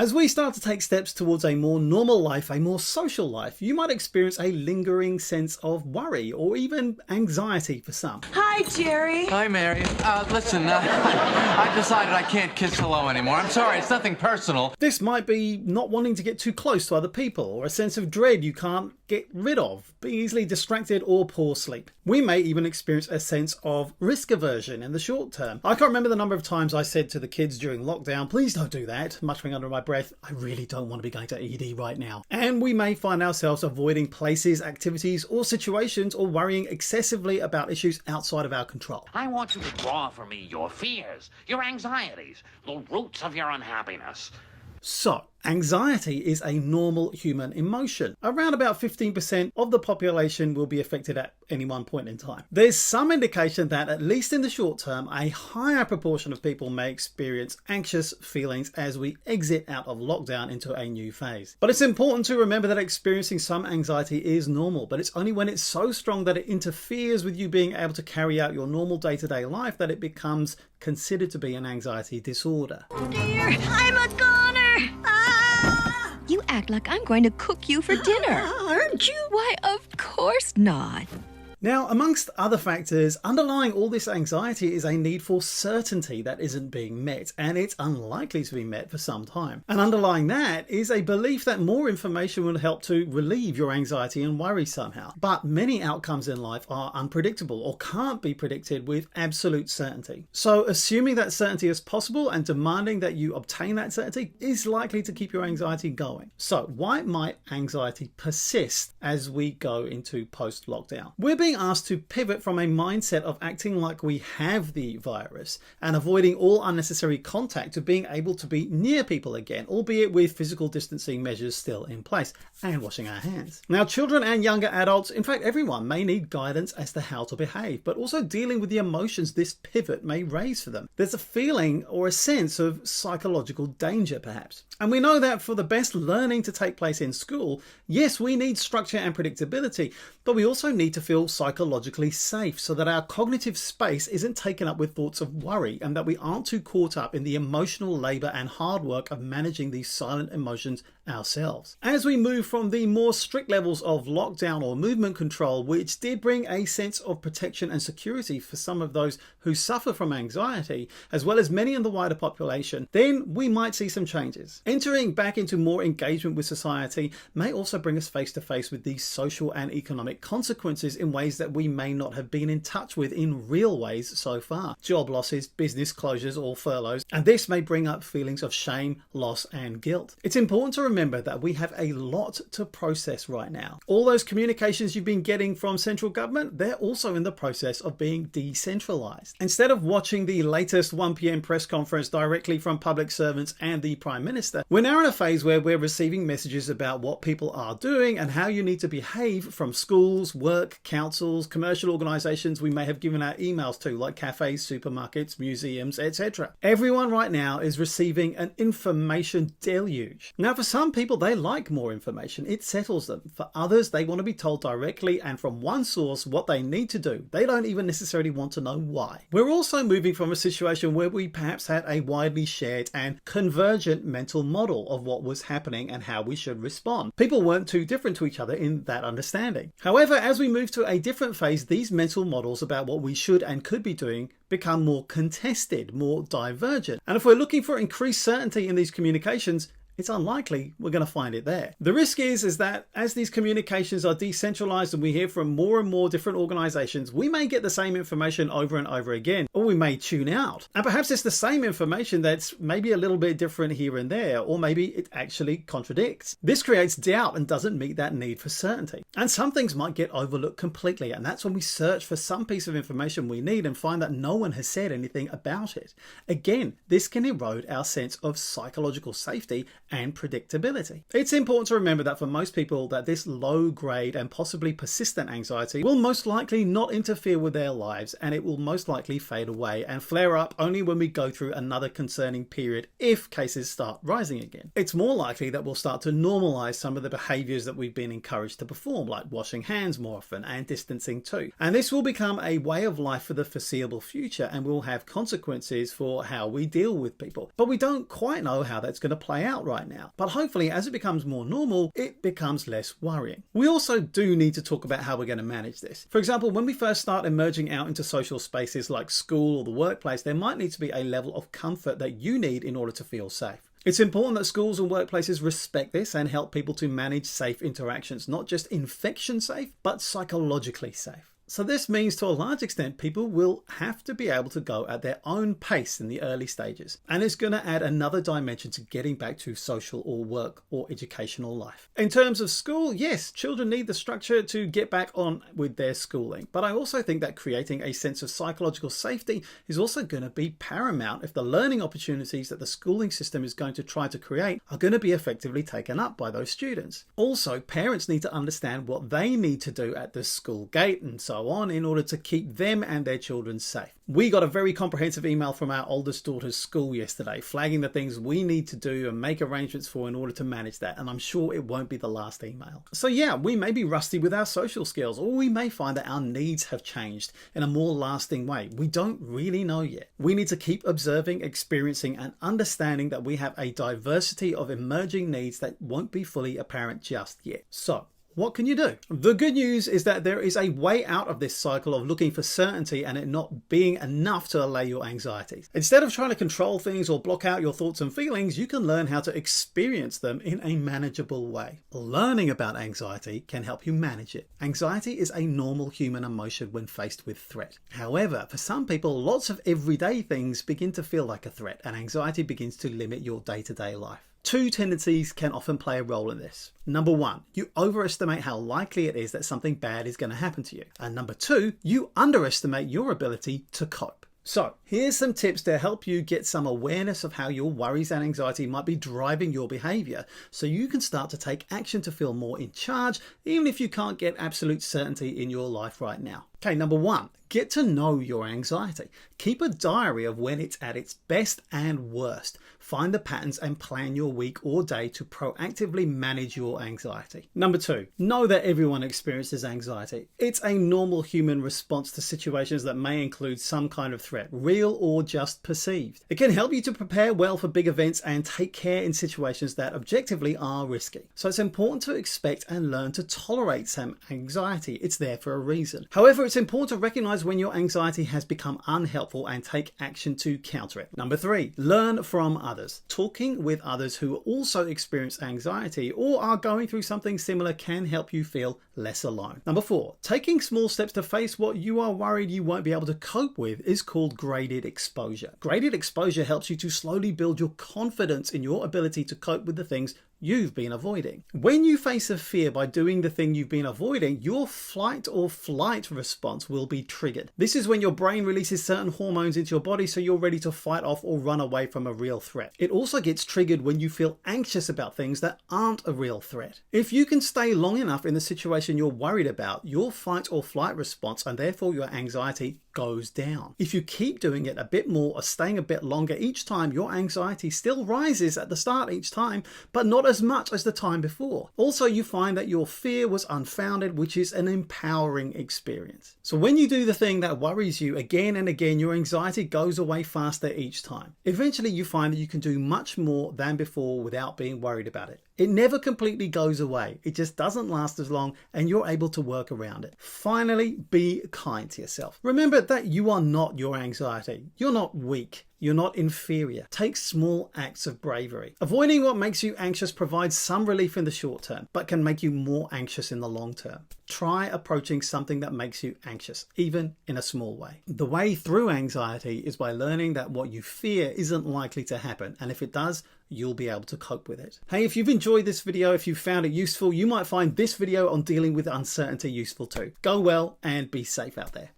As we start to take steps towards a more normal life, a more social life, you might experience a lingering sense of worry or even anxiety for some. Hi, Jerry. Hi, Mary. Listen, I decided I can't kiss hello anymore. I'm sorry, it's nothing personal. This might be not wanting to get too close to other people, or a sense of dread you can't get rid of, being easily distracted, or poor sleep. We may even experience a sense of risk aversion in the short term. I can't remember the number of times I said to the kids during lockdown, please don't do that, muttering under my breath, I really don't want to be going to ED right now. And we may find ourselves avoiding places, activities, or situations, or worrying excessively about issues outside of our control. I want you to draw for me your fears, your anxieties, the roots of your unhappiness. So, anxiety is a normal human emotion. Around about 15% of the population will be affected at any one point in time. There's some indication that, at least in the short term, a higher proportion of people may experience anxious feelings as we exit out of lockdown into a new phase. But it's important to remember that experiencing some anxiety is normal, but it's only when it's so strong that it interferes with you being able to carry out your normal day-to-day life that it becomes considered to be an anxiety disorder. Oh dear, I'm a goner! You act like I'm going to cook you for dinner. Aren't you? Why, of course not. Now, amongst other factors, underlying all this anxiety is a need for certainty that isn't being met, and it's unlikely to be met for some time. And underlying that is a belief that more information will help to relieve your anxiety and worry somehow. But many outcomes in life are unpredictable or can't be predicted with absolute certainty. So assuming that certainty is possible and demanding that you obtain that certainty is likely to keep your anxiety going. So why might anxiety persist as we go into post-lockdown? We're being asked to pivot from a mindset of acting like we have the virus and avoiding all unnecessary contact to being able to be near people again, albeit with physical distancing measures still in place, and washing our hands. Now, children and younger adults, in fact everyone, may need guidance as to how to behave, but also dealing with the emotions this pivot may raise for them. There's a feeling or a sense of psychological danger perhaps. And we know that for the best learning to take place in school, yes, we need structure and predictability, but we also need to feel psychologically safe so that our cognitive space isn't taken up with thoughts of worry and that we aren't too caught up in the emotional labour and hard work of managing these silent emotions ourselves. As we move from the more strict levels of lockdown or movement control, which did bring a sense of protection and security for some of those who suffer from anxiety, as well as many in the wider population, then we might see some changes. Entering back into more engagement with society may also bring us face to face with these social and economic consequences in ways that we may not have been in touch with in real ways so far. Job losses, business closures or furloughs, and this may bring up feelings of shame, loss and guilt. It's important to remember that we have a lot to process right now. All those communications you've been getting from central government, they're also in the process of being decentralized. Instead of watching the latest 1 p.m. press conference directly from public servants and the Prime Minister, we're now in a phase where we're receiving messages about what people are doing and how you need to behave from schools, work, councils, commercial organisations we may have given our emails to, like cafes, supermarkets, museums, etc. Everyone right now is receiving an information deluge. Now, for some people, they like more information. It settles them. For others, they want to be told directly and from one source what they need to do. They don't even necessarily want to know why. We're also moving from a situation where we perhaps had a widely shared and convergent mental model of what was happening and how we should respond. People weren't too different to each other in that understanding. However, as we move to a different phase, these mental models about what we should and could be doing become more contested, more divergent. And if we're looking for increased certainty in these communications, it's unlikely we're going to find it there. The risk is that as these communications are decentralized and we hear from more and more different organizations, we may get the same information over and over again, or we may tune out. And perhaps it's the same information that's maybe a little bit different here and there, or maybe it actually contradicts. This creates doubt and doesn't meet that need for certainty. And some things might get overlooked completely, and that's when we search for some piece of information we need and find that no one has said anything about it. Again, this can erode our sense of psychological safety and predictability. It's important to remember that for most people that this low grade and possibly persistent anxiety will most likely not interfere with their lives, and it will most likely fade away and flare up only when we go through another concerning period if cases start rising again. It's more likely that we'll start to normalize some of the behaviors that we've been encouraged to perform, like washing hands more often and distancing too. And this will become a way of life for the foreseeable future and will have consequences for how we deal with people. But we don't quite know how that's going to play out right right now. But hopefully as it becomes more normal, it becomes less worrying. We also do need to talk about how we're going to manage this. For example, when we first start emerging out into social spaces like school or the workplace, there might need to be a level of comfort that you need in order to feel safe. It's important that schools and workplaces respect this and help people to manage safe interactions, not just infection safe, but psychologically safe. So this means to a large extent people will have to be able to go at their own pace in the early stages. And it's going to add another dimension to getting back to social or work or educational life. In terms of school, yes, children need the structure to get back on with their schooling. But I also think that creating a sense of psychological safety is also going to be paramount if the learning opportunities that the schooling system is going to try to create are going to be effectively taken up by those students. Also, parents need to understand what they need to do at the school gate and so on in order to keep them and their children safe. We got a very comprehensive email from our oldest daughter's school yesterday, flagging the things we need to do and make arrangements for in order to manage that, and I'm sure it won't be the last email. So yeah, we may be rusty with our social skills, or we may find that our needs have changed in a more lasting way. We don't really know yet. We need to keep observing, experiencing, and understanding that we have a diversity of emerging needs that won't be fully apparent just yet. So, what can you do? The good news is that there is a way out of this cycle of looking for certainty and it not being enough to allay your anxieties. Instead of trying to control things or block out your thoughts and feelings, you can learn how to experience them in a manageable way. Learning about anxiety can help you manage it. Anxiety is a normal human emotion when faced with threat. However, for some people, lots of everyday things begin to feel like a threat, and anxiety begins to limit your day-to-day life. Two tendencies can often play a role in this. Number one, you overestimate how likely it is that something bad is going to happen to you. And number two, you underestimate your ability to cope. So here's some tips to help you get some awareness of how your worries and anxiety might be driving your behavior, so you can start to take action to feel more in charge, even if you can't get absolute certainty in your life right now. Okay, number one, get to know your anxiety. Keep a diary of when it's at its best and worst. Find the patterns and plan your week or day to proactively manage your anxiety. Number two, know that everyone experiences anxiety. It's a normal human response to situations that may include some kind of threat, real or just perceived. It can help you to prepare well for big events and take care in situations that objectively are risky. So it's important to expect and learn to tolerate some anxiety. It's there for a reason. However, it's important to recognize when your anxiety has become unhelpful and take action to counter it. Number three, learn from others. Talking with others who also experience anxiety or are going through something similar can help you feel less alone. Number four, taking small steps to face what you are worried you won't be able to cope with is called graded exposure. Graded exposure helps you to slowly build your confidence in your ability to cope with the things you've been avoiding. When you face a fear by doing the thing you've been avoiding, your fight or flight response will be triggered. This is when your brain releases certain hormones into your body so you're ready to fight off or run away from a real threat. It also gets triggered when you feel anxious about things that aren't a real threat. If you can stay long enough in the situation you're worried about, your fight or flight response and therefore your anxiety goes down. If you keep doing it a bit more or staying a bit longer each time, your anxiety still rises at the start each time, but not as much as the time before. Also, you find that your fear was unfounded, which is an empowering experience. So when you do the thing that worries you again and again, your anxiety goes away faster each time. Eventually, you find that you can do much more than before without being worried about it. It never completely goes away. It just doesn't last as long and you're able to work around it. Finally, be kind to yourself. Remember that you are not your anxiety. You're not weak. You're not inferior. Take small acts of bravery. Avoiding what makes you anxious provides some relief in the short term, but can make you more anxious in the long term. Try approaching something that makes you anxious, even in a small way. The way through anxiety is by learning that what you fear isn't likely to happen, and if it does, you'll be able to cope with it. Hey, if you've enjoyed this video, if you found it useful, you might find this video on dealing with uncertainty useful too. Go well and be safe out there.